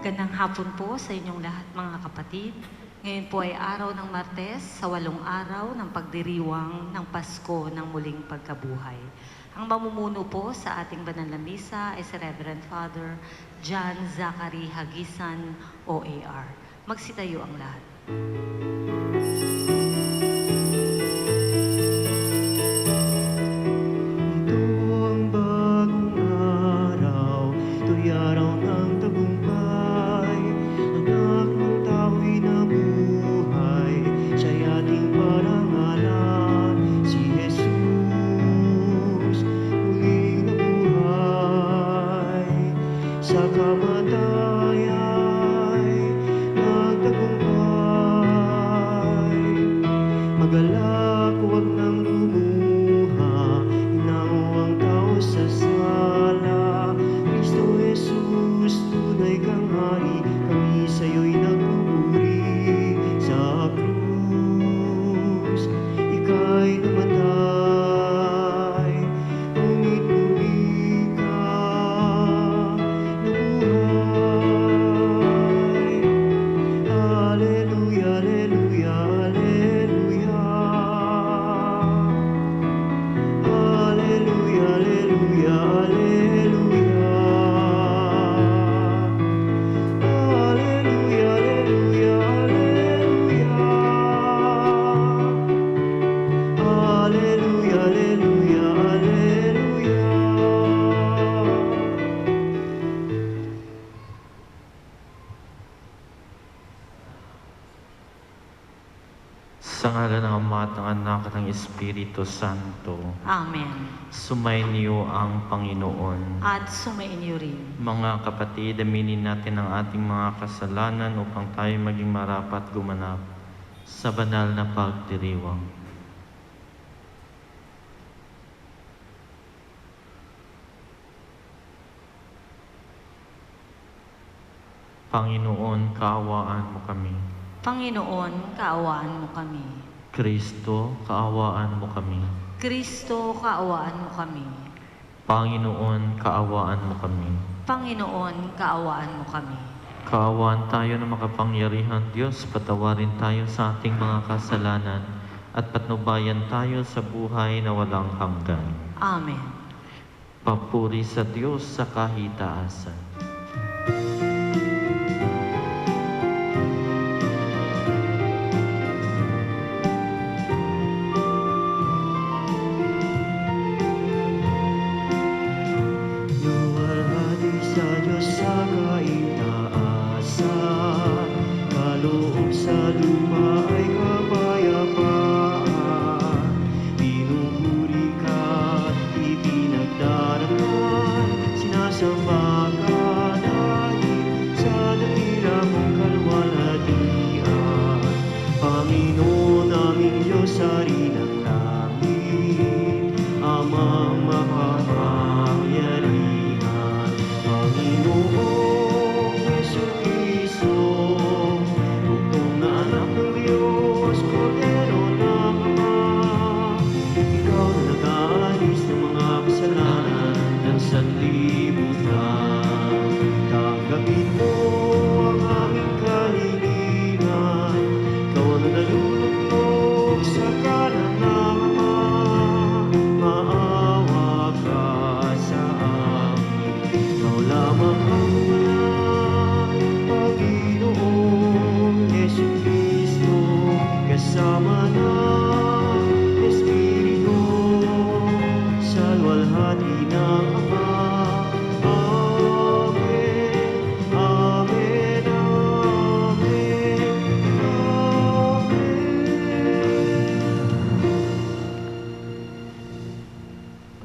Magandang hapon po sa inyong lahat mga kapatid. Ngayon po ay araw ng Martes sa 8 araw ng pagdiriwang ng Pasko ng muling pagkabuhay. Ang mamumuno po sa ating banal na misa ay si Reverend Father John Zachary Hagisan, OAR. Magsitayo ang lahat. Sa ngalan ng Ama at ng Anak at ng Espiritu Santo. Amen. Sumainyo ang Panginoon. At sumainyo rin. Mga kapatid, aminin natin ang ating mga kasalanan upang tayo maging marapat gumanap sa banal na pagdiriwang. Panginoon, kaawaan mo kami. Panginoon, kaawaan mo kami. Kristo, kaawaan mo kami. Kristo, kaawaan mo kami. Panginoon, kaawaan mo kami. Panginoon, kaawaan mo kami. Kaawaan tayo ng makapangyarihan Diyos, patawarin tayo sa ating mga kasalanan at patnubayan tayo sa buhay na walang hanggan. Amen. Papuri sa Diyos sa kahitaasan.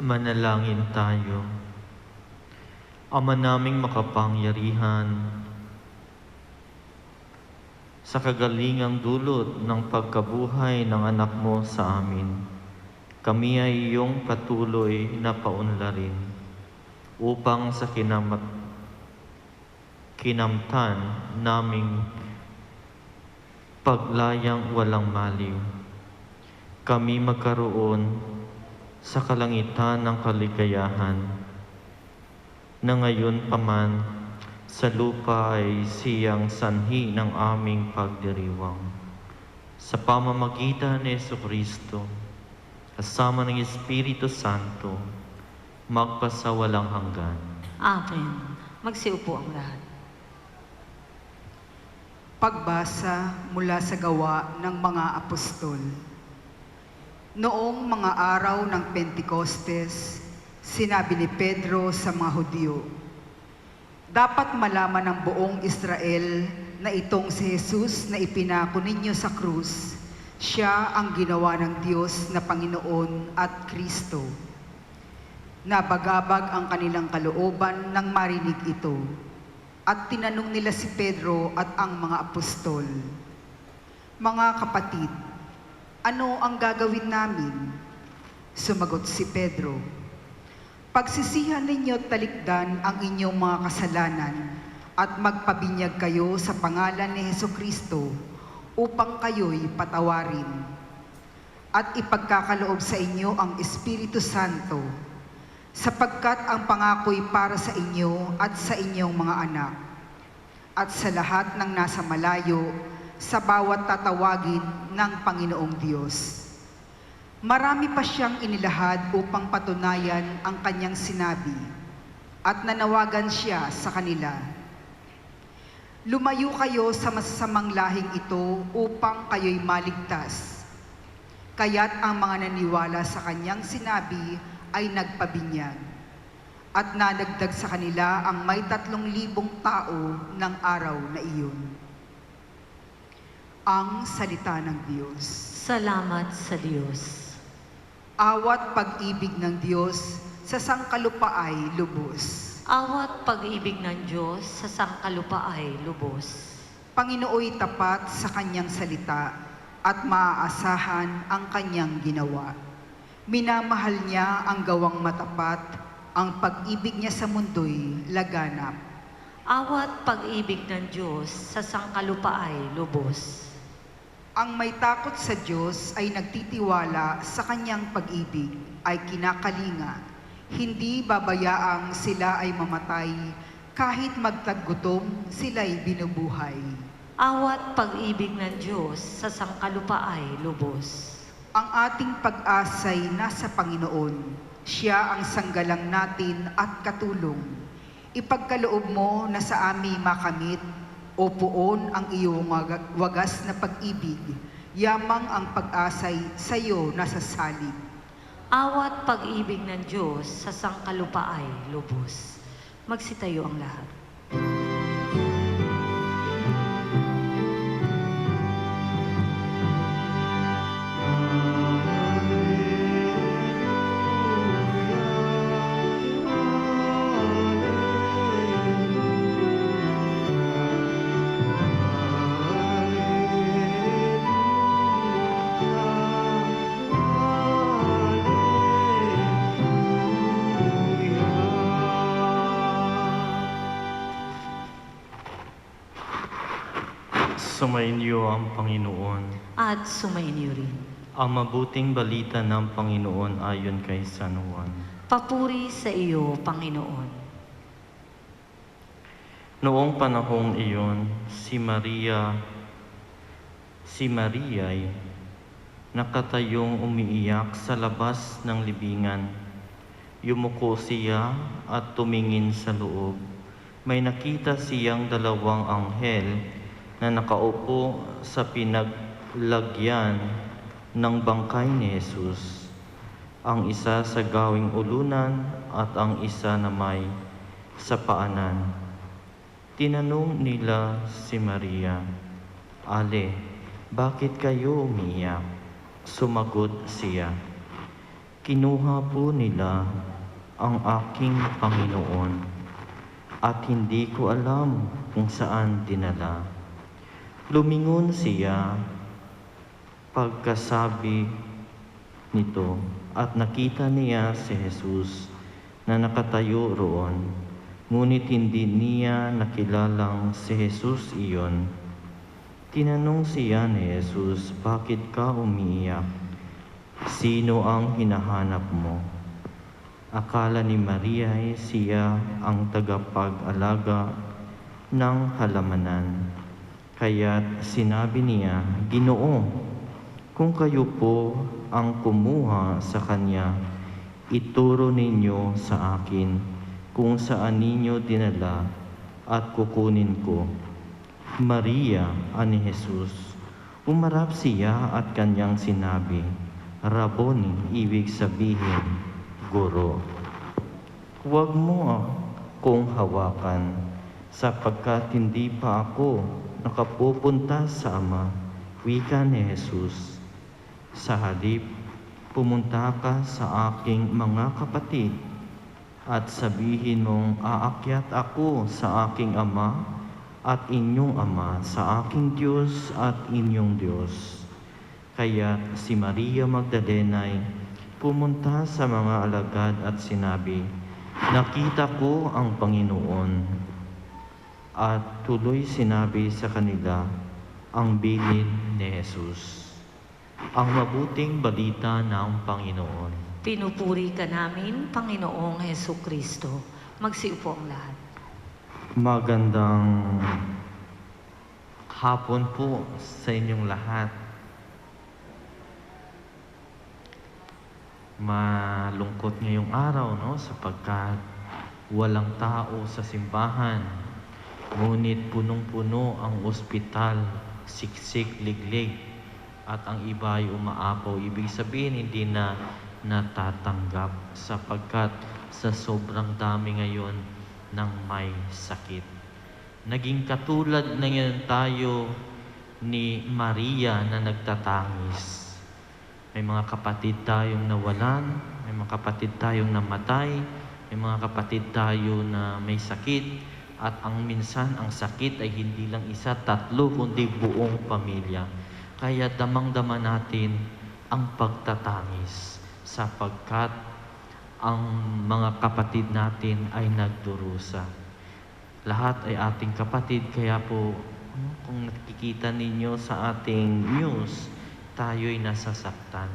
Manalangin tayo. Ama naming makapangyarihan, sa kagalingang dulot ng pagkabuhay ng anak mo sa amin, kami ay iyong patuloy na paunlarin upang sa kinamtan naming paglayang walang maliw, kami magkaroon sa kalangitan ng kaligayahan na ngayon paman sa lupa ay siyang sanhi ng aming pagdiriwang. Sa pamamagitan ni Jesucristo, kasama ng Espiritu Santo, magpasawalang hanggan. Amen. Magsiupo ang lahat. Pagbasa mula sa Gawa ng mga Apostol. Noong mga araw ng Pentekostes, sinabi ni Pedro sa mga Hudyo, "Dapat malaman ng buong Israel na itong si Jesus na ipinako ninyo sa krus, siya ang ginawa ng Diyos na Panginoon at Kristo." Nabagabag ang kanilang kalooban nang marinig ito, at tinanong nila si Pedro at ang mga apostol, "Mga kapatid, ano ang gagawin namin?" Sumagot si Pedro, "Pagsisihan ninyo talikdan ang inyong mga kasalanan at magpabinyag kayo sa pangalan ni Hesukristo upang kayo'y patawarin. At ipagkakaloob sa inyo ang Espiritu Santo, sapagkat ang pangako'y para sa inyo at sa inyong mga anak, at sa lahat ng nasa malayo, sa bawat tatawagin ng Panginoong Diyos." Marami pa siyang inilahad upang patunayan ang kanyang sinabi, at nanawagan siya sa kanila, "Lumayo kayo sa masasamang lahing ito upang kayo'y maligtas." Kaya't ang mga naniwala sa kanyang sinabi ay nagpabinyag, at nadagdag sa kanila ang may 3,000 tao ng araw na iyon. Ang salita ng Diyos. Salamat sa Diyos. Awat pag-ibig ng Diyos sa sangkalupa ay lubos. Awat pag-ibig ng Diyos sa sangkalupa ay lubos. Panginooy tapat sa kanyang salita at maaasahan ang kanyang ginawa. Minamahal niya ang gawang matapat, ang pag-ibig niya sa mundo'y laganap. Awat pag-ibig ng Diyos sa sangkalupa ay lubos. Ang may takot sa Diyos ay nagtitiwala sa kanyang pag-ibig, ay kinakalinga. Hindi babayaang sila ay mamatay, kahit magtaggutom sila'y binubuhay. Awat pag-ibig ng Diyos sa sangkalupa ay lubos. Ang ating pag-asa'y nasa Panginoon. Siya ang sanggalang natin at katulong. Ipagkaloob mo na sa aming makamit, o puon ang iyong wagas na pag-ibig, yamang ang pag-asa'y sa iyo nasasalig. Awat pag-ibig ng Diyos sa sangkalupa ay lubos. Magsitayo ang lahat. Sumainyo ang Panginoon. At sumainyo rin. Ang mabuting balita ng Panginoon ayon kay San Juan. Papuri sa iyo, Panginoon. Noong panahong iyon, si Maria'y nakatayong umiiyak sa labas ng libingan. Yumuko siya at tumingin sa loob. May nakita siyang 2 anghel na nakaupo sa pinaglagyan ng bangkay ni Jesus. Ang isa sa gawing ulunan at ang isa na may sa paanan. Tinanong nila si Maria, "Ale, bakit kayo umiyak?" Sumagot siya, "Kinuha po nila ang aking Panginoon at hindi ko alam kung saan dinala." Lumingon siya pagkasabi nito at nakita niya si Jesus na nakatayo roon, ngunit hindi niya nakilalang si Jesus iyon. Tinanong siya ni Jesus, "Bakit ka umiiyak? Sino ang hinahanap mo?" Akala ni Maria ay siya ang tagapag-alaga ng halamanan. Kaya't sinabi niya, Ginoo, kung kayo po ang kumuha sa kanya, ituro ninyo sa akin kung saan ninyo dinala at kukunin ko. Maria, ani Jesus. Umarap siya at kanyang sinabi, Rabboni, ibig sabihin, Guro. Huwag mo akong hawakan, sapagkat hindi pa ako nakapupunta sa Ama, wika ni Jesus. Sa halip, pumunta ka sa aking mga kapatid at sabihin mong aakyat ako sa aking Ama at inyong Ama, sa aking Diyos at inyong Diyos. Kaya si Maria Magdalena ay pumunta sa mga alagad at sinabi, Nakita ko ang Panginoon. At tuloy sinabi sa kanila ang bilin ni Jesus. Ang mabuting balita ng Panginoon. Pinupuri ka namin, Panginoong Heso Kristo. Magsiupo ang lahat. Magandang hapon po sa inyong lahat. Malungkot ngayong araw, no? Sapagkat walang tao sa simbahan. Ngunit punong-puno ang ospital, siksik, liglig, at ang iba ay umaapaw. Ibig sabihin, hindi na natatanggap sapagkat sa sobrang dami ngayon ng may sakit. Naging katulad na ngayon tayo ni Maria na nagtatangis. May mga kapatid tayong nawalan, may mga kapatid tayong namatay, may mga kapatid tayo na may sakit, at ang minsan ang sakit ay hindi lang isa, tatlo, kundi buong pamilya. Kaya damang-dama natin ang pagtatangis sapagkat ang mga kapatid natin ay nagdurusa. Lahat ay ating kapatid, kaya po kung nakikita ninyo sa ating news, tayo'y nasasaktan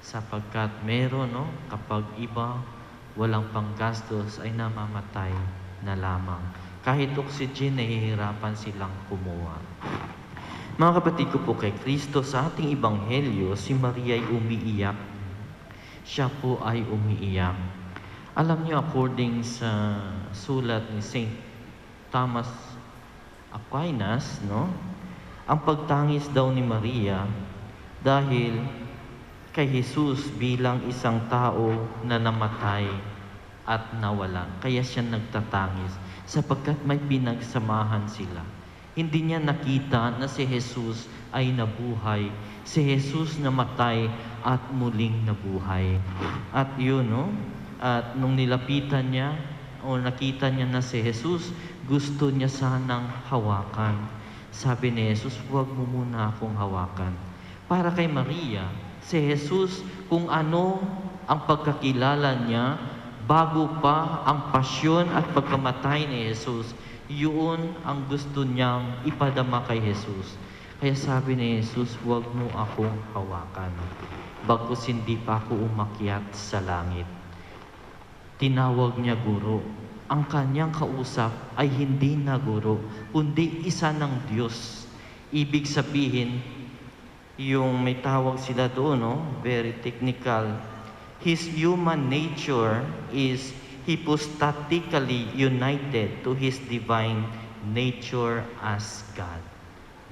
sapagkat meron, kapag iba walang panggastos ay namamatay na lamang. Kahit oxygen, nahihirapan silang kumuha. Mga kapatid ko po kay Kristo, sa ating ebanghelyo, si Maria ay umiiyak. Siya po ay umiiyak. Alam niyo, according sa sulat ni St. Thomas Aquinas, ang pagtangis daw ni Maria dahil kay Jesus bilang isang tao na namatay at nawala. Kaya siya nagtatangis sapagkat may pinagsamahan sila. Hindi niya nakita na si Jesus ay nabuhay. Si Jesus namatay at muling nabuhay. At yun, at nung nilapitan niya o nakita niya na si Jesus, gusto niya sanang hawakan. Sabi ni Jesus, huwag mo muna akong hawakan. Para kay Maria, si Jesus, kung ano ang pagkakilala niya, bago pa ang pasyon at pagkamatay ni Jesus, yun ang gusto niyang ipadama kay Jesus. Kaya sabi ni Jesus, huwag mo akong hawakan, bagkus hindi pa ako umakyat sa langit. Tinawag niya guro. Ang kanyang kausap ay hindi na guro, kundi isa ng Diyos. Ibig sabihin, yung may tawag sila doon, very technical. His human nature is hypostatically united to His divine nature as God.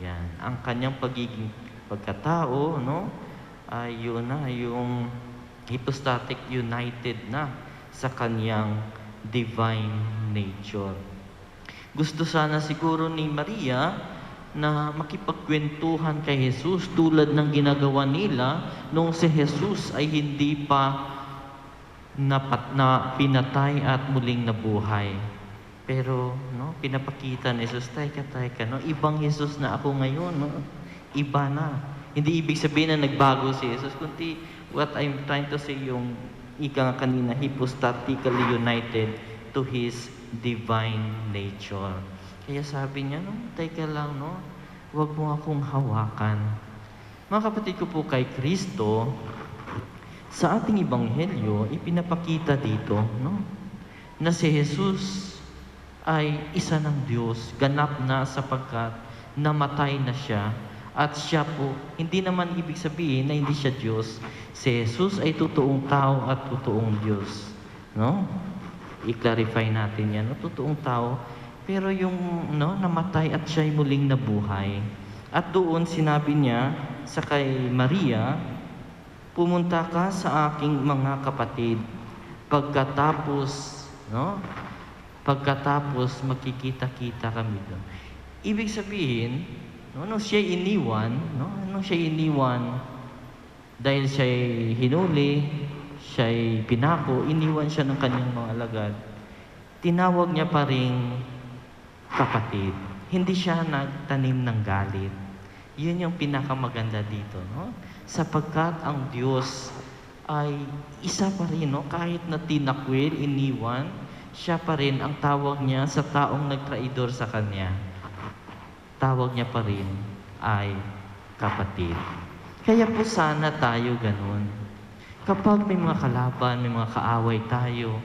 Yan. Ang kanyang pagiging pagkatao, ay yun na, yung hypostatic united na sa kanyang divine nature. Gusto sana siguro ni Maria na makipagkwentuhan kay Jesus tulad ng ginagawa nila nung si Jesus ay hindi pa na pinatay at muling nabuhay. Pero pinapakita ni Jesus, teka, ibang Jesus na ako ngayon, iba na. Hindi ibig sabihin na nagbago si Jesus, kundi what I'm trying to say, yung ika nga kanina, hypostatically united to His divine nature. Kaya sabi niya, teka lang, huwag mo akong hawakan. Mga kapatid ko po kay Kristo, sa ating ebanghelyo, ipinapakita dito, na si Jesus ay isa ng Diyos, ganap na sapagkat namatay na siya. At siya po, hindi naman ibig sabihin na hindi siya Diyos. Si Jesus ay totoong tao at totoong Diyos. No? I-clarify natin yan. No? Totoong tao. Pero yung namatay at siya'y muling nabuhay. At doon sinabi niya sa kay Maria, pumunta ka sa aking mga kapatid. Pagkatapos magkikita-kita kami doon. Ibig sabihin, nung siya iniwan, dahil siya'y hinuli, siya'y pinako, iniwan siya ng kanyang mga alagad, tinawag niya pa ring kapatid. Hindi siya nagtanim ng galit. Yun yung pinakamaganda dito, no? Sapagkat ang Diyos ay isa pa rin, no? Kahit na tinakwil, iniwan, siya pa rin ang tawag niya sa taong nagtraidor sa kanya. Tawag niya pa rin ay kapatid. Kaya po sana tayo ganun. Kapag may mga kalaban, may mga kaaway tayo,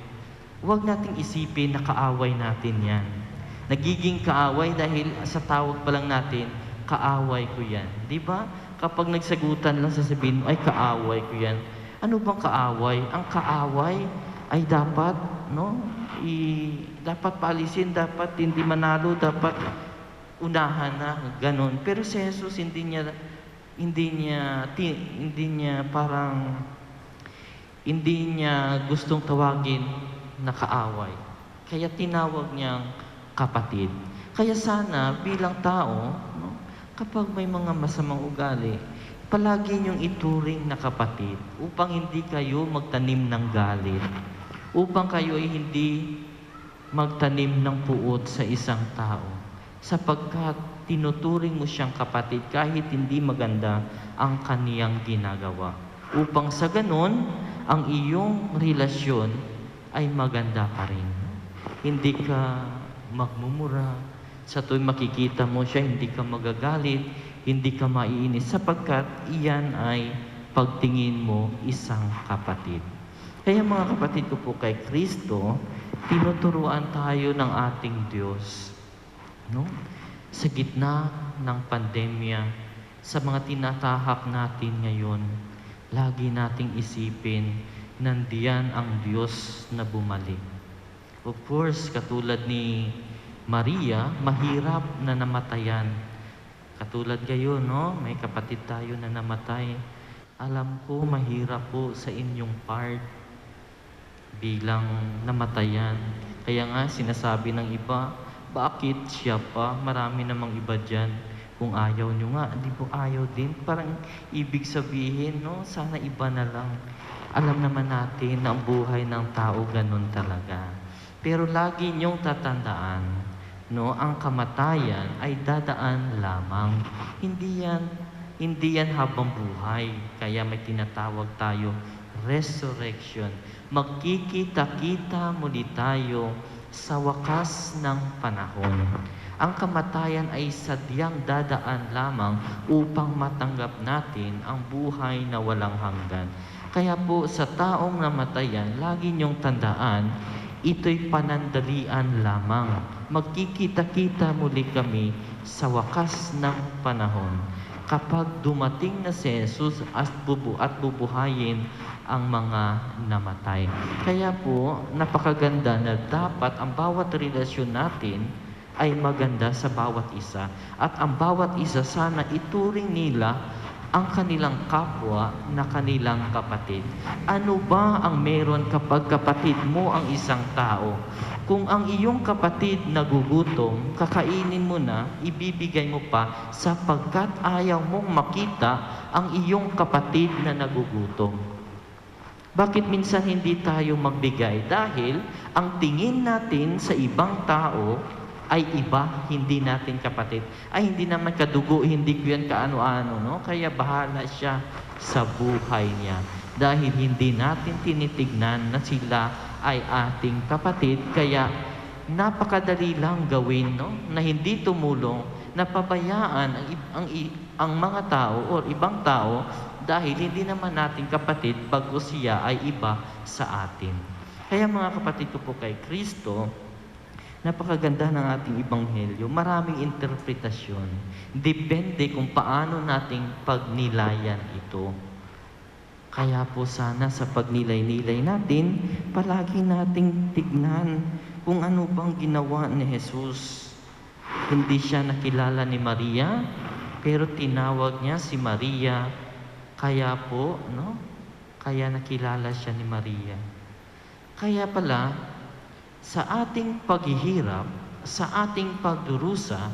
huwag nating isipin na kaaway natin yan. Nagiging kaaway dahil sa tawag pa lang natin, kaaway ko yan. Di ba? Kapag nagsagutan lang sasabihin mo, ay kaaway ko yan. Ano bang kaaway? Ang kaaway ay dapat, dapat paalisin, dapat hindi manalo, dapat unahan na, ganun. Pero si Jesus hindi niya gustong tawagin na kaaway. Kaya tinawag niyang kapatid. Kaya sana bilang tao, kapag may mga masamang ugali, palagi niyong ituring na kapatid upang hindi kayo magtanim ng galit, upang kayo ay hindi magtanim ng puot sa isang tao, sapagkat tinuturing mo siyang kapatid kahit hindi maganda ang kaniyang ginagawa, upang sa ganon ang iyong relasyon ay maganda pa rin. Hindi ka magmumura, sa tuwing makikita mo siya, hindi ka magagalit, hindi ka maiinis, sapagkat iyan ay pagtingin mo isang kapatid. Kaya mga kapatid ko po kay Kristo, tinuturuan tayo ng ating Diyos. Sa gitna ng pandemya, sa mga tinatahak natin ngayon, lagi nating isipin, nandiyan ang Diyos na bumalik. Of course, katulad ni Maria, mahirap na namatayan. Katulad kayo, may kapatid tayo na namatay. Alam ko, mahirap po sa inyong part bilang namatayan. Kaya nga, sinasabi ng iba, bakit siya pa? Marami namang iba dyan. Kung ayaw nyo nga, di po ayaw din. Parang ibig sabihin, sana iba na lang. Alam naman natin na ang buhay ng tao ganun talaga. Pero lagi nyong tatandaan, ang kamatayan ay dadaan lamang. Hindi yan habang buhay. Kaya may tinatawag tayo, resurrection. Magkikita-kita muli tayo sa wakas ng panahon. Ang kamatayan ay sadyang dadaan lamang upang matanggap natin ang buhay na walang hanggan. Kaya po sa taong namatayan, lagi niyong tandaan, ito'y panandalian lamang. Magkikita-kita muli kami sa wakas ng panahon. Kapag dumating na si Jesus at bubuhayin ang mga namatay. Kaya po, napakaganda na dapat ang bawat relasyon natin ay maganda sa bawat isa. At ang bawat isa sana ituring nila ang kanilang kapwa na kanilang kapatid. Ano ba ang meron kapag kapatid mo ang isang tao? Kung ang iyong kapatid nagugutom, kakainin mo na, ibibigay mo pa sapagkat ayaw mong makita ang iyong kapatid na nagugutom. Bakit minsan hindi tayo magbigay? Dahil ang tingin natin sa ibang tao ay iba, hindi natin kapatid. Ay, hindi naman kadugo, hindi ko yan kaano-ano, Kaya bahala siya sa buhay niya. Dahil hindi natin tinitignan na sila ay ating kapatid, kaya napakadali lang gawin, na hindi tumulong, na pabayaan ang mga tao o ibang tao dahil hindi naman natin kapatid bago siya ay iba sa atin. Kaya mga kapatid ko po kay Kristo, Napakaganda ng ating ebanghelyo. Maraming interpretasyon. Depende kung paano nating pagnilayan ito. Kaya po sana sa pagnilay-nilay natin, palagi nating tignan kung ano bang ginawa ni Jesus. Hindi siya nakilala ni Maria, pero tinawag niya si Maria. Kaya po, no? Kaya nakilala siya ni Maria. Kaya pala, sa ating paghihirap, sa ating pagdurusa,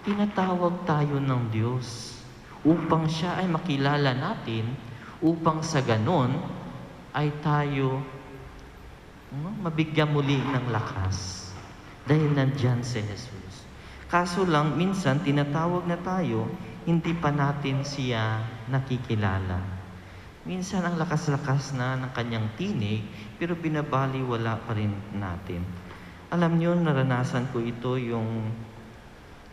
tinatawag tayo ng Diyos upang siya ay makilala natin, upang sa ganon ay tayo mabigyan muli ng lakas dahil nandyan si Jesus. Kaso lang, minsan tinatawag na tayo, hindi pa natin siya nakikilala. Minsan ang lakas-lakas na ng kanyang tinig, pero binabaliwala pa rin natin. Alam niyo, naranasan ko ito yung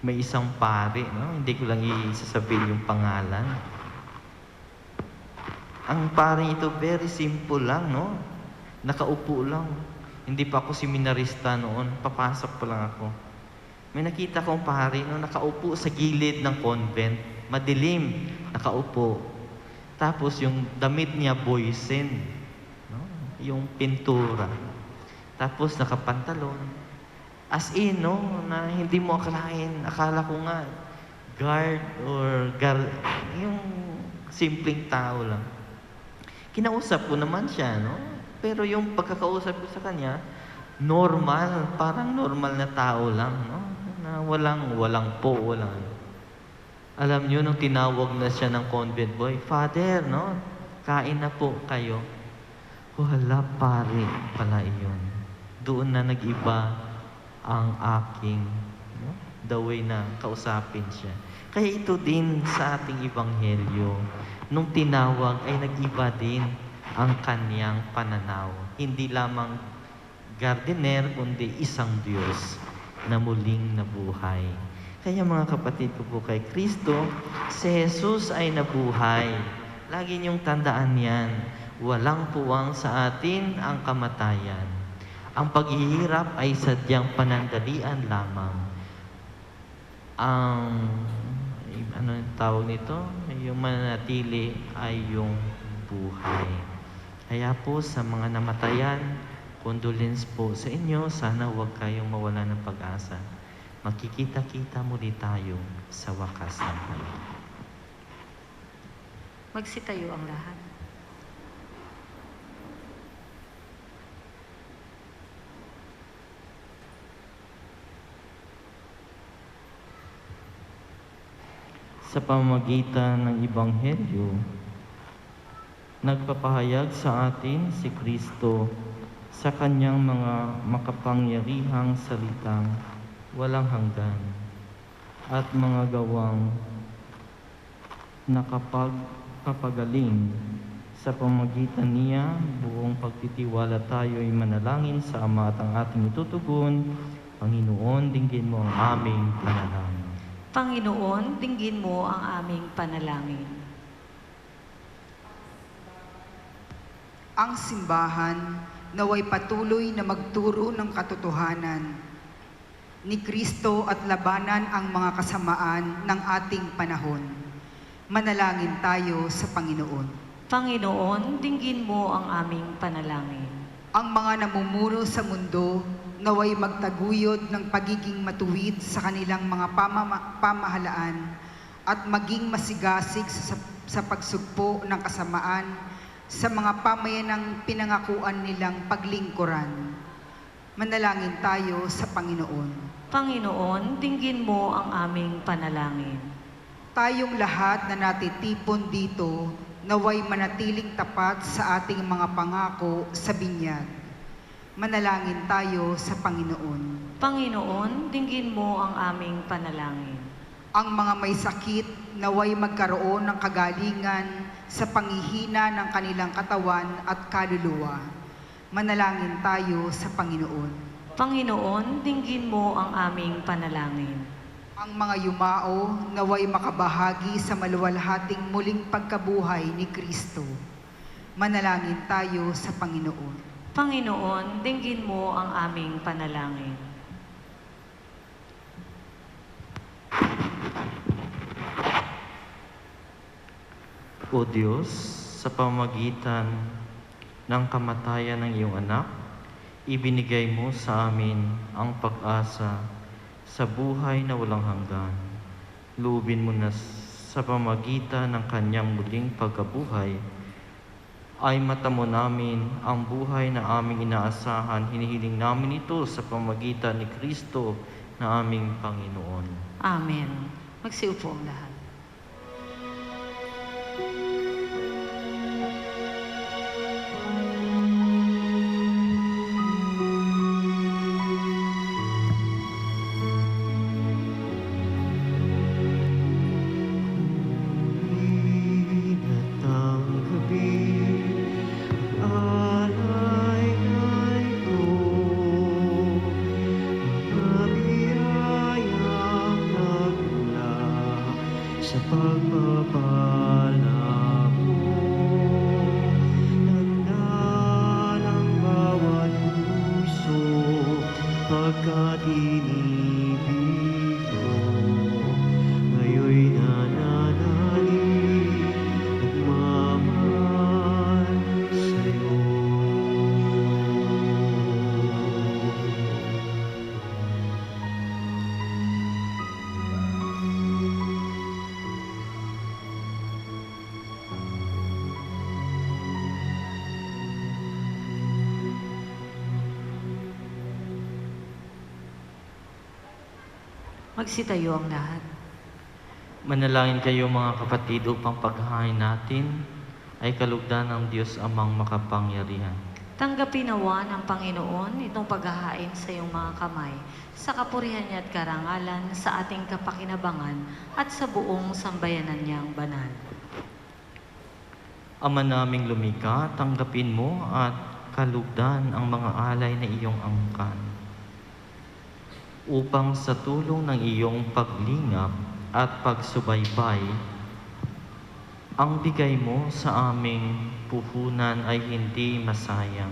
may isang pare, no? Hindi ko lang isasabihin yung pangalan. Ang pare ito, very simple lang, no? Nakaupo lang. Hindi pa ako seminarista noon, papasok pa lang ako. May nakita kong pare, no? Nakaupo sa gilid ng convent, madilim, nakaupo. Tapos yung damit niya boysen, no? Yung pintura. Tapos nakapantalon. As in, no, na hindi mo akalain. Akala ko nga, guard or yung simpleng tao lang. Kinausap ko naman siya, no? Pero yung pagkakausap ko sa kanya, normal, parang normal na tao lang, no? Na walang po, walang. Alam niyo, nung tinawag na siya ng convent boy, Father, no? Kain na po kayo. Wala, pare pala iyon. Doon na nag-iba ang aking, no? The way na kausapin siya. Kaya ito din sa ating ebanghelyo. Nung tinawag ay nag-iba din ang kanyang pananaw. Hindi lamang gardener, kundi isang Diyos na muling nabuhay. Kaya mga kapatid ko po kay Kristo, si Jesus ay nabuhay. Lagi niyong tandaan yan. Walang puwang sa atin ang kamatayan. Ang paghihirap ay sadyang panandalian lamang. Ang, ano yung tawag nito? Yung mananatili ay yung buhay. Kaya po sa mga namatayan, condolence po sa inyo. Sana huwag kayong mawala ng pag-asa. Magkikita-kita muli tayo sa wakas ng buhay. Magsitayo ang lahat. Sa pamamagitan ng Ebanghelyo, nagpapahayag sa atin si Kristo sa kanyang mga makapangyarihang salitang walang hanggan at mga gawang nakapagpapagaling. Sa pamamagitan niya, buong pagtitiwala tayo ay manalangin sa Ama at ang ating itutugon. Panginoon, dinggin mo ang aming panalangin. Panginoon, dinggin mo ang aming panalangin. Ang simbahan naway patuloy na magturo ng katotohanan ni Kristo at labanan ang mga kasamaan ng ating panahon. Manalangin tayo sa Panginoon. Panginoon, dinggin mo ang aming panalangin. Ang mga namumuno sa mundo naway magtaguyod ng pagiging matuwid sa kanilang mga pamahalaan at maging masigasig sa pagsugpo ng kasamaan sa mga pamayanang pinangakuan nilang paglingkuran. Manalangin tayo sa Panginoon. Panginoon, dinggin mo ang aming panalangin. Tayong lahat na natitipon dito, naway manatiling tapat sa ating mga pangako sa binyag. Manalangin tayo sa Panginoon. Panginoon, dinggin mo ang aming panalangin. Ang mga may sakit naway magkaroon ng kagalingan sa panghihina ng kanilang katawan at kaluluwa. Manalangin tayo sa Panginoon. Panginoon, dinggin mo ang aming panalangin. Ang mga yumao naway makabahagi sa maluwalhating muling pagkabuhay ni Kristo. Manalangin tayo sa Panginoon. Panginoon, dinggin mo ang aming panalangin. O Diyos, sa pamagitan ng kamatayan ng iyong anak, ibinigay mo sa amin ang pag-asa sa buhay na walang hanggan. Loobin mo na sa pamagitan ng kanyang muling pagkabuhay, ay matamo namin ang buhay na aming inaasahan. Hinihiling namin ito sa pamagitan ni Kristo na aming Panginoon. Amen. Magsiupo ang lahat. Inat ang gabi, alay na ito, mabiyayang nagmula sa pagpapala mo. Tanda ng bawat puso, pagkat inibig mo. Ngayon'y nananalig, nagmamahal sa'yo. Magsitayo ang lahat. Manalangin kayo mga kapatid upang paghahain natin ay kalugdan ng Diyos Amang makapangyarihan. Tanggapin nawa ng Panginoon itong paghahain sa iyong mga kamay, sa kapurihan niya at karangalan, sa ating kapakinabangan at sa buong sambayanan niyang banal. Ama naming lumikha, tanggapin mo at kalugdan ang mga alay na iyong angkan, upang sa tulong ng iyong paglingap at pagsubaybay, ang bigay mo sa aming puhunan ay hindi masayang,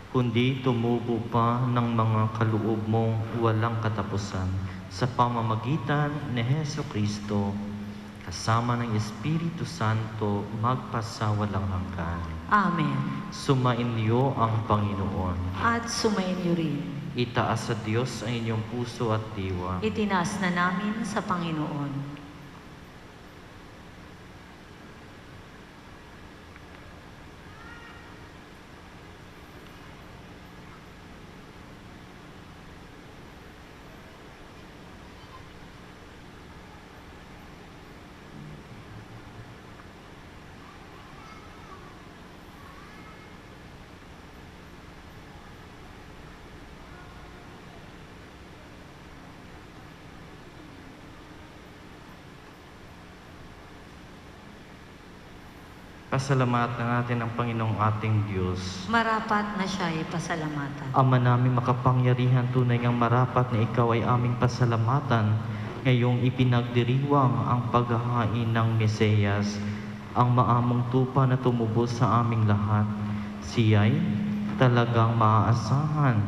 kundi tumubo pa ng mga kaloob mong walang katapusan sa pamamagitan ni Heso Kristo, kasama ng Espiritu Santo, magpasawalang hanggan. Amen. Sumainyo ang Panginoon. At sumainyo rin. Itaas sa Diyos ang inyong puso at diwa. Itinaas na namin sa Panginoon. Pasalamatan natin ang Panginoong ating Diyos. Marapat na siya ay pasalamatan. Ama namin makapangyarihan, tunay ngang marapat na ikaw ay aming pasalamatan ngayong ipinagdiriwang ang paghahain ng Mesiyas, ang maamong tupa na tumubos sa aming lahat. Siya'y talagang maaasahan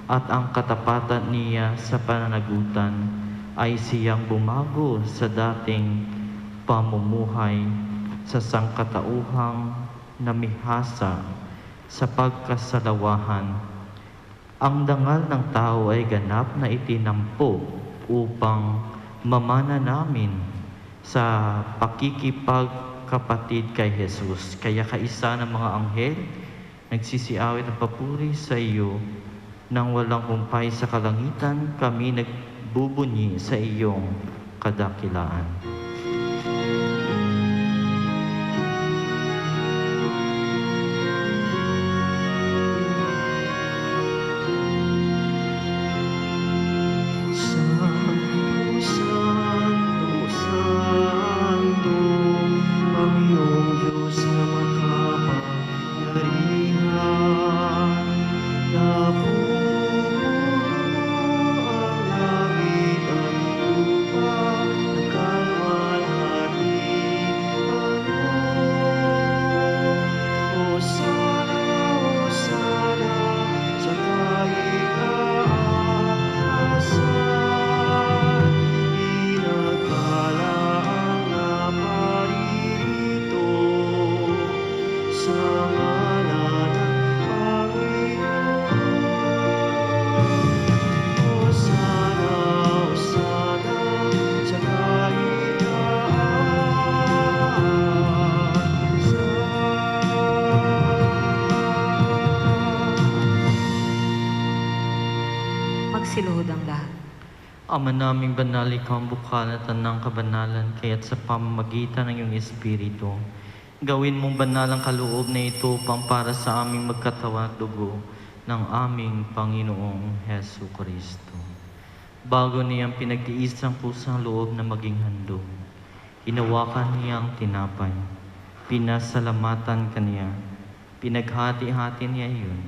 at ang katapatan niya sa pananagutan ay siyang bumago sa dating pamumuhay sa sangkatauhang namihasa sa pagkasalawahan. Ang dangal ng tao ay ganap na itinampo upang mamana namin sa pakikipagkapatid kay Jesus. Kaya kaisa ng mga anghel, nagsisiawit ng papuri sa iyo. Nang walang humpay sa kalangitan, kami nagbubunyi sa iyong kadakilaan. Ama naming banal, ikaw ang bukalatan ng kabanalan, kaya't sa pamamagitan ng iyong Espiritu, gawin mong banal ang kaloob na ito upang para sa aming magkatawan at dugo ng aming Panginoong Hesu Kristo. Bago niyang pinagtiis ang pusang loob na maging handog, hinawakan niya ang tinapay, pinasalamatan kaniya, pinaghati-hati niya iyon,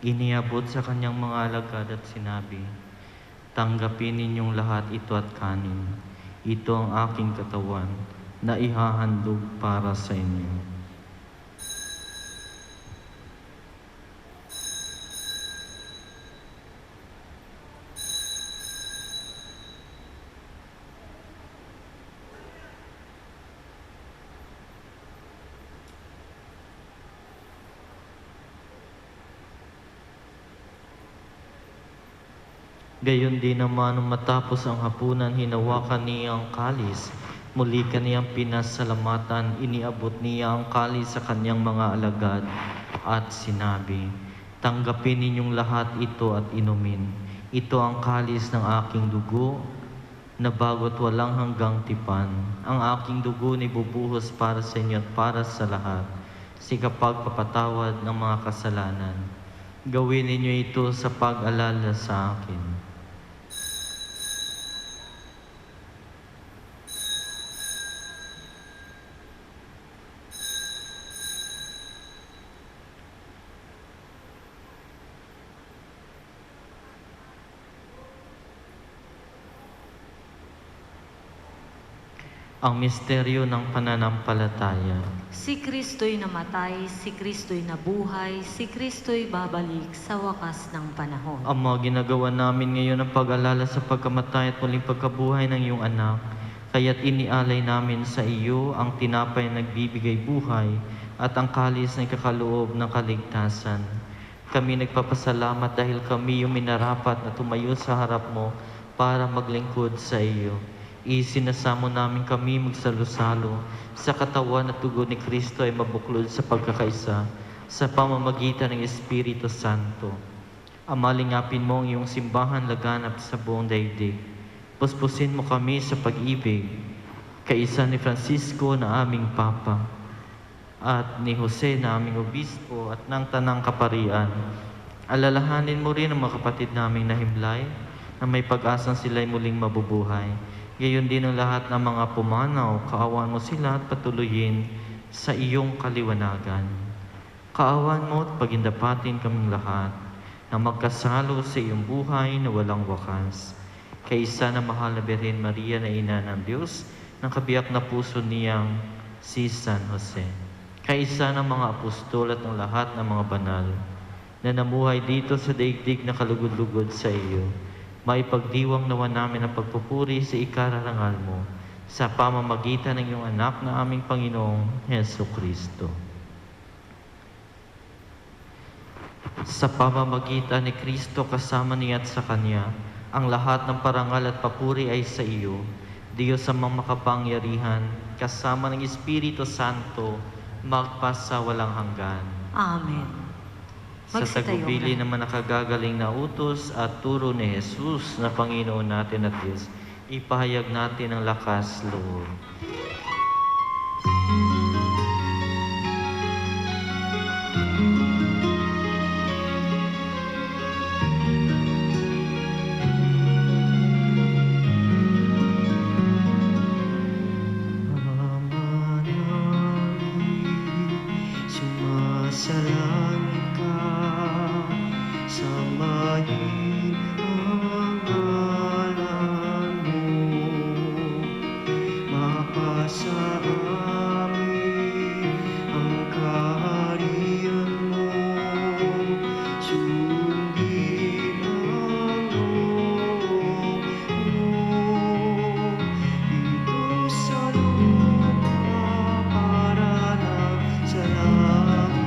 iniabot sa kanyang mga alagad at sinabi, "Tanggapin ninyong lahat ito at kanin. Ito ang aking katawan na ihahandog para sa inyo." Gayon din naman nung matapos ang hapunan, hinawakan niya ang kalis. Muli kaniyang pinasalamatan, iniabot niya ang kalis sa kanyang mga alagad at sinabi, "Tanggapin ninyong lahat ito at inumin. Ito ang kalis ng aking dugo na bago't walang hanggang tipan. Ang aking dugo ni bubuhos para sa inyo at para sa lahat, sa kapagpapatawad ng mga kasalanan. Gawin ninyo ito sa pag-alala sa akin." Ang misteryo ng pananampalataya. Si Kristo'y namatay, si Kristo'y nabuhay, si Kristo'y babalik sa wakas ng panahon. Ama, ginagawa namin ngayon ang pag-alala sa pagkamatay at muling pagkabuhay ng iyong anak. Kaya't inialay namin sa iyo ang tinapay na nagbibigay buhay at ang kalis na ikakaloob ng kaligtasan. Kami nagpapasalamat dahil kami yung minarapat na tumayo sa harap mo para maglingkod sa iyo. Isinasamo namin kami magsalo-salo sa katawan at dugo ni Kristo ay mabuklod sa pagkakaisa sa pamamagitan ng Espiritu Santo. Amalingapin mo ang iyong simbahan laganap sa buong daigdig. Puspusin mo kami sa pag-ibig, kaisa ni Francisco na aming Papa, at ni Jose na aming Obispo at ng Tanang Kaparian. Alalahanin mo rin ang mga kapatid naming nahimlay na may pag-asang sila'y muling mabubuhay. Gayon din ang lahat ng mga pumanaw, kaawan mo sila at patuloyin sa iyong kaliwanagan. Kaawan mo at pagindapatin kaming lahat na magkasalo sa iyong buhay na walang wakas. Kaisa na mahal na Birhen Maria na Ina ng Diyos, ng kabiyak na puso niyang si San Jose. Kaisa ng mga apostol at ng lahat ng mga banal na namuhay dito sa daigdig na kalugod-lugod sa iyo. Maipagdiwang nawa namin ang pagpupuri sa ikararangal mo sa pamamagitan ng iyong anak na aming Panginoong Hesu Kristo. Sa pamamagitan ni Kristo kasama niya at sa Kanya, ang lahat ng parangal at papuri ay sa iyo, Diyos amang makapangyarihan, kasama ng Espiritu Santo, magpasa walang hanggan. Amen. Sa Magsitayo tagubili na. naman nakagagaling na utos at turo ni Jesus na Panginoon natin at Diyos, ipahayag natin ang lakas loob. Sumasalangit ka, samayin ang ngalan mo, mapasa amin ang kaharian mo, sundin ang loob mo, dito sa lupa para lang sa langit.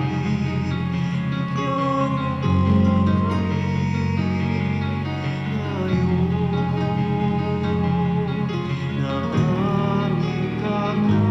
Bigyan mo kami ngayon na aming kakayahan.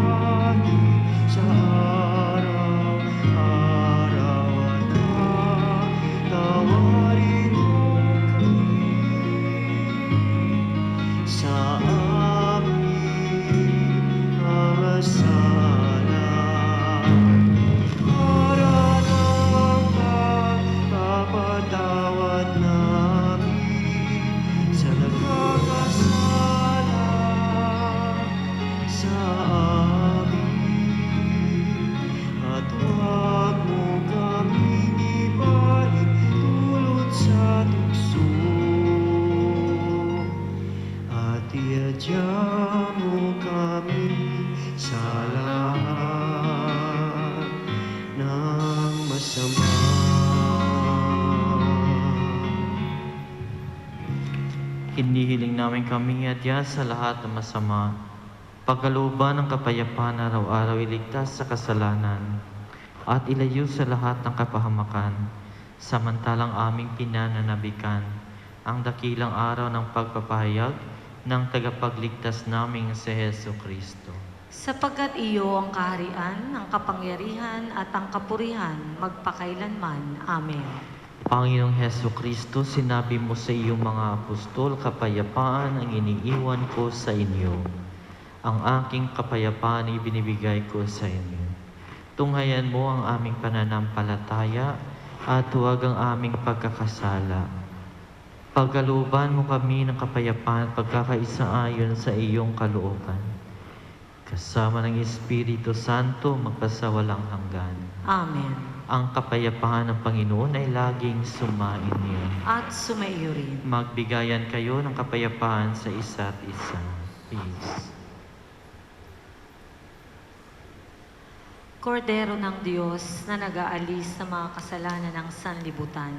Hinihiling namin kami adya sa lahat ng masama. Pagkalooban ng kapayapaan araw-araw iligtas sa kasalanan at ilayo sa lahat ng kapahamakan. Samantalang aming pinananabikan ang dakilang araw ng pagpapahayag ng tagapagligtas naming si Hesu Kristo. Sapagkat iyo ang kaharian, ang kapangyarihan at ang kapurihan magpakailanman. Amen. Panginoong Hesu Kristo, sinabi mo sa iyong mga apostol, kapayapaan ang iniiwan ko sa inyo. Ang aking kapayapaan ibinibigay ko sa inyo. Tunghayan mo ang aming pananampalataya at huwag ang aming pagkakasala. Pagkalooban mo kami ng kapayapaan at pagkakaisa ayon sa iyong kalooban. Kasama ng Espiritu Santo magpasawalang hanggan. Amen. Ang kapayapaan ng Panginoon ay laging sumainyo. At sumaiyo rin. Magbigayan kayo ng kapayapaan sa isa't isa. Peace. Kordero ng Diyos na nag-aalis sa mga kasalanan ng sanlibutan,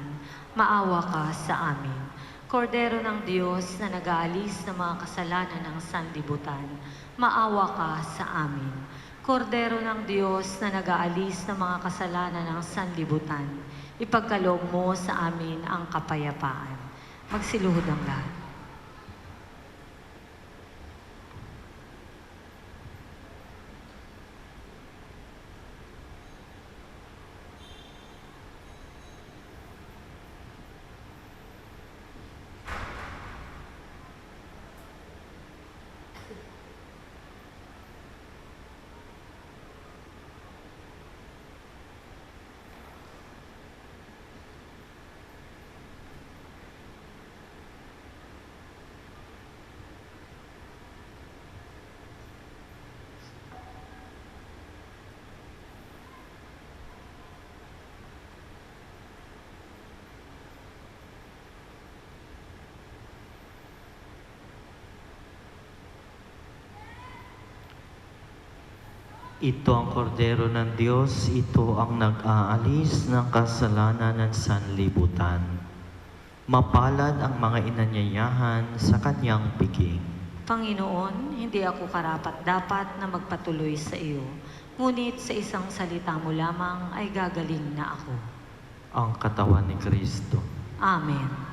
maawa ka sa amin. Kordero ng Diyos na nag-aalis ng mga kasalanan ng sanlibutan, maawa ka sa amin. Kordero ng Diyos na nag-aalis ng mga kasalanan ng sanlibutan, ipagkaloob mo sa amin ang kapayapaan. Magsiluhod ang lahat. Ito ang kordero ng Diyos, ito ang nag-aalis ng kasalanan ng sanlibutan. Mapalad ang mga inanyayahan sa kanyang piging. Panginoon, hindi ako karapat-dapat na magpatuloy sa iyo, ngunit sa isang salita mo lamang ay gagaling na ako. Ang katawan ni Kristo. Amen.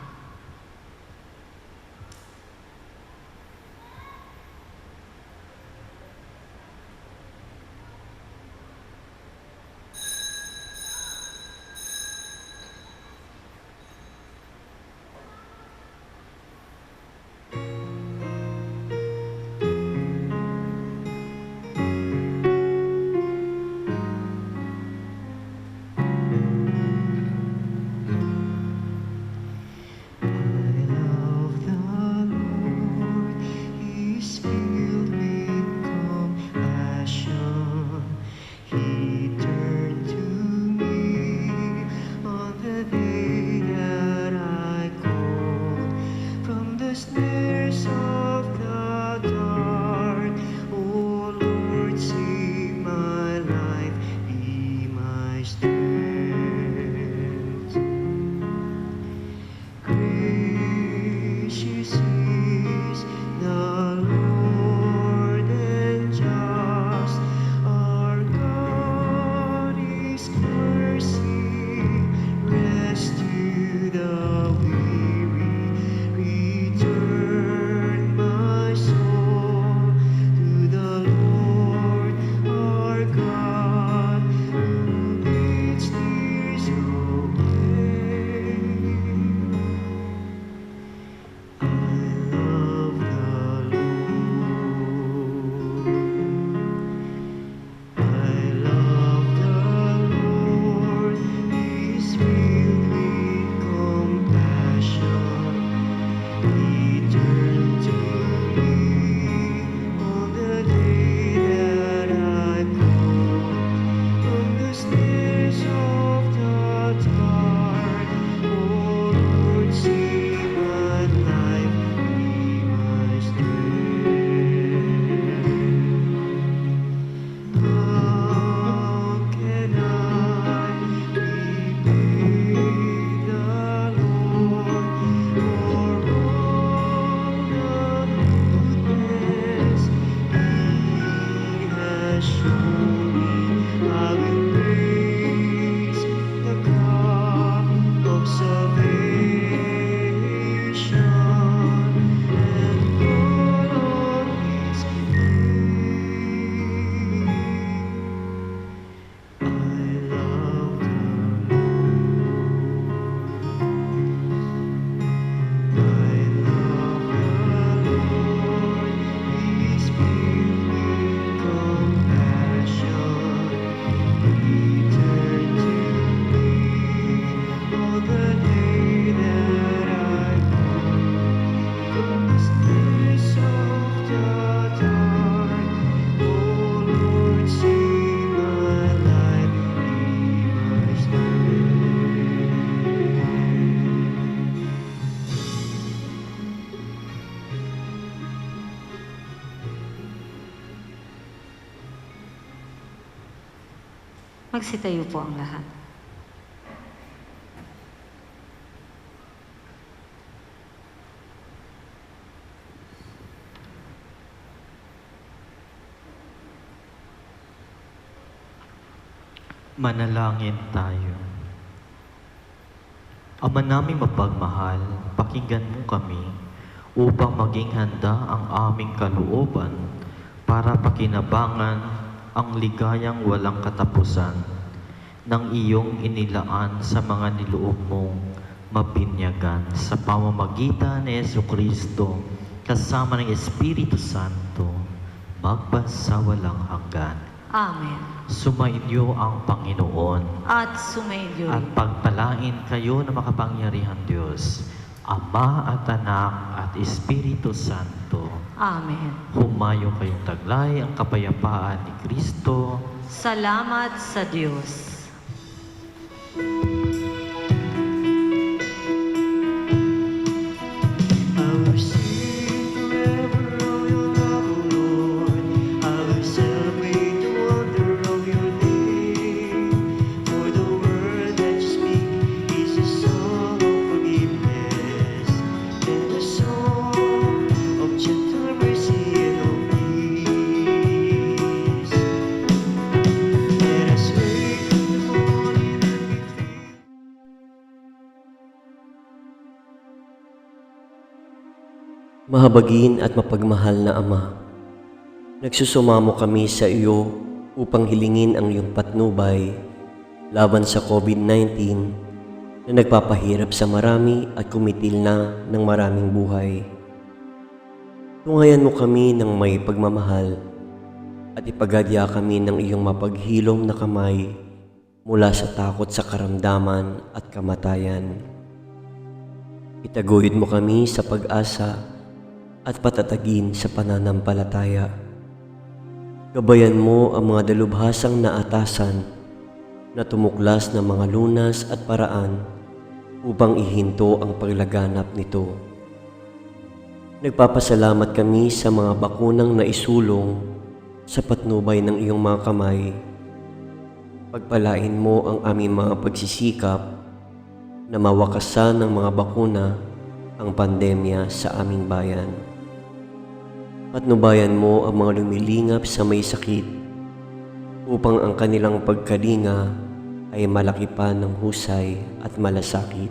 Magsitayo po ang lahat. Manalangin tayo. Ama naming mapagmahal, pakinggan mo kami upang maging handa ang aming kalooban para pakinabangan ang ligayang walang katapusan ng iyong inilaan sa mga niloob mong mabinyagan sa pamamagitan ni Jesucristo kasama ng Espiritu Santo magpasawalang hanggan. Amen. Sumainyo ang Panginoon At sumainyo at rin. pagpalain kayo ng makapangyarihang Diyos, Ama at Anak at Espiritu Santo. Amen. Humayo kayong taglay ang kapayapaan ni Kristo. Salamat sa Diyos. I will sing forever of your love, O Lord. I will celebrate the wonder of your name. For the word that you speak is a song of forgiveness and a song of gentle mercy and of peace. Let us wait for the morning and be free. Mahabagin at mapagmahal na Ama, nagsusumamo kami sa iyo upang hilingin ang iyong patnubay laban sa COVID-19 na nagpapahirap sa marami at kumitil na ng maraming buhay. Tungayan mo kami ng may pagmamahal at ipagadya kami ng iyong mapaghilom na kamay mula sa takot sa karamdaman at kamatayan. Itaguyod mo kami sa pag-asa at patatagin sa pananampalataya. Gabayan mo ang mga dalubhasang naatasan na tumuklas ng mga lunas at paraan upang ihinto ang paglaganap nito. Nagpapasalamat kami sa mga bakunang naisulong sa patnubay ng iyong mga kamay. Pagpalain mo ang aming mga pagsisikap na mawakasan ng mga bakuna ang pandemya sa aming bayan. Patnubayan mo ang mga lumilingap sa may sakit upang ang kanilang pagkalinga ay malaki pa ng husay at malasakit.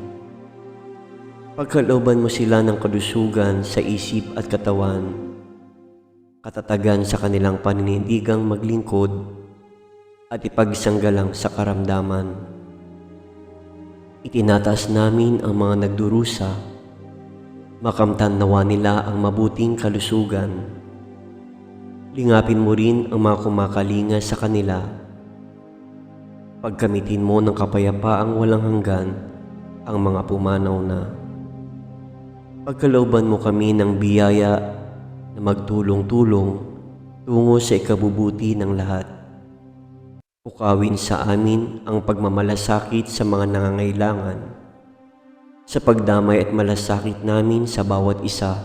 Pagkalooban mo sila ng kalusugan sa isip at katawan, katatagan sa kanilang paninindigang maglingkod at ipagsanggalang sa karamdaman. Itinataas namin ang mga nagdurusa, makamtan nawa nila ang mabuting kalusugan. Lingapin mo rin ang mga kumakalinga sa kanila. Pagkamitin mo ng kapayapaang walang hanggan ang mga pumanaw na. Pagkalooban mo kami ng biyaya na magtulong-tulong tungo sa ikabubuti ng lahat. Ukawin sa amin ang pagmamalasakit sa mga nangangailangan. Sa pagdamay at malasakit namin sa bawat isa,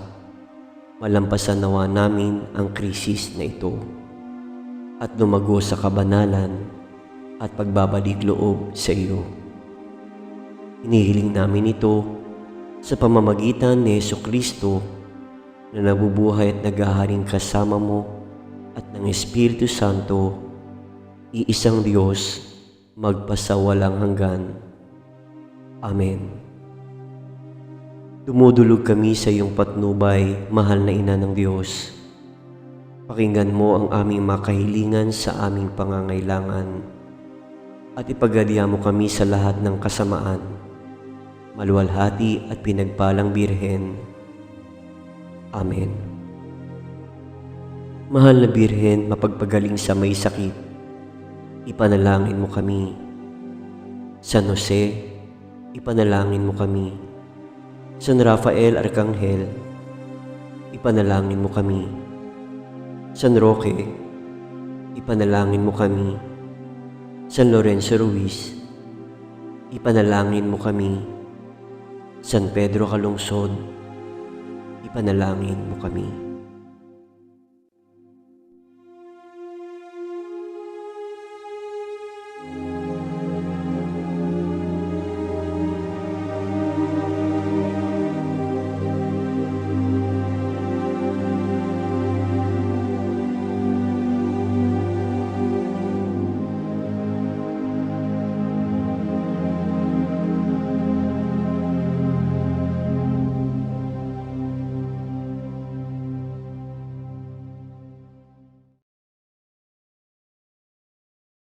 malampasan nawa namin ang krisis na ito at lumago sa kabanalan at pagbabalik loob sa iyo. Hinihiling namin ito sa pamamagitan ni Jesucristo na nabubuhay at naghaharing kasama mo at ng Espiritu Santo, iisang Diyos, magpasawalang hanggan. Amen. Dumudulog kami sa iyong patnubay, mahal na Ina ng Diyos. Pakinggan mo ang aming makahilingan sa aming pangangailangan at ipagadya mo kami sa lahat ng kasamaan, maluwalhati at pinagpalang Birhen. Amen. Mahal na Birhen, mapagpagaling sa may sakit, ipanalangin mo kami. San Jose, ipanalangin mo kami. San Rafael Arcangel, ipanalangin mo kami. San Roque, ipanalangin mo kami. San Lorenzo Ruiz, ipanalangin mo kami. San Pedro Calungsod, ipanalangin mo kami.